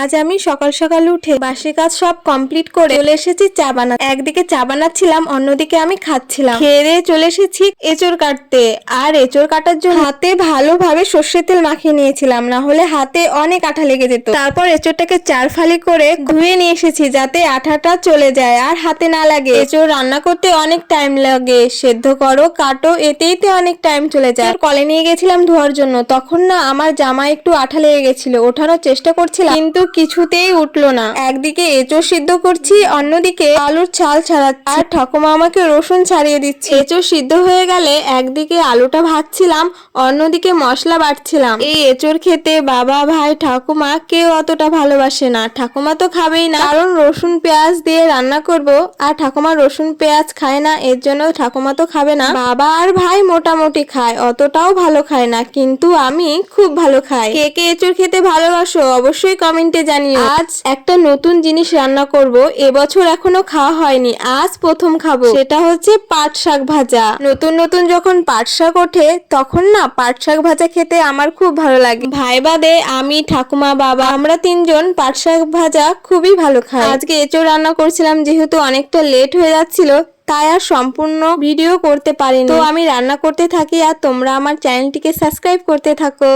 আজ আমি সকাল সকাল উঠে বাসি কাজ সব কমপ্লিট করে চলে এসেছি চা বানাতে। একদিকে চা বানাচ্ছিলাম, অন্যদিকে আমি খাচ্ছিলাম। খেয়ে দিয়ে চলে এসেছি এঁচড় কাটতে। আর এঁচড় কাটার জন্য হাতে ভালোভাবে সর্ষের তেল মাখিয়ে নিয়েছিলাম, না হলে হাতে অনেক আঠা লেগে যেত। তারপর এঁচড়টাকে 4 ফালি করে ধুয়ে নিয়ে এসেছি যাতে আঠাটা চলে যায় আর হাতে না লাগে। এঁচড় রান্না করতে অনেক টাইম লাগে, সেদ্ধ করো কাটো এতেই তো অনেক টাইম চলে যায়। কলে নিয়ে গেছিলাম ধোয়ার জন্য, তখন না আমার জামা একটু আঠা লেগে গেছিল। ওঠানোর চেষ্টা করছিলাম কিন্তু কিছুতেই উঠলো না। একদিকে এঁচড় সিদ্ধ করছি, অন্যদিকে আলুর ছাল ছাড়াচ্ছি আর ঠাকুমা আমাকে রসুন ছাড়িয়ে দিচ্ছে। এঁচড় সিদ্ধ হয়ে গেলে একদিকে আলুটা ভাজছিলাম, অন্যদিকে মশলা বাটছিলাম। এই এঁচড় খেতে বাবা, ভাই, ঠাকুমা কেউ অতটা ভালোবাসে না। ঠাকুমা তো খাবেই না, কারণ রসুন পেঁয়াজ দিয়ে রান্না করব আর ঠাকুমা রসুন পেঁয়াজ খায় না, এর জন্য ঠাকুমা তো খাবে না। বাবা আর ভাই মোটামুটি খায়, অতটাও ভালো খায় না, কিন্তু আমি খুব ভালো খাই। কে কে এঁচড় খেতে ভালোবাসো অবশ্যই কমেন্টে জানিও। আজ একটা নতুন জিনিস রান্না করব, এবছর এখনো খাওয়া হয়নি, আজ প্রথম খাবো। সেটা হচ্ছে পাট শাক ভাজা। নতুন নতুন যখন পাট শাক ওঠে তখন না পাট শাক ভাজা খেতে আমার খুব ভালো লাগে। ভাই বাদে আমি, ঠাকুমা, বাবা আমরা 3 জন পাট শাক ভাজা খুবই ভালো খাই। আজকে এঁচড় রান্না করছিলাম, যেহেতু অনেকটা লেট হয়ে যাচ্ছিল তাই আর সম্পূর্ণ ভিডিও করতে পারিনি। তো আমি রান্না করতে থাকি আর তোমরা আমার চ্যানেলটিকে সাবস্ক্রাইব করতে থাকো।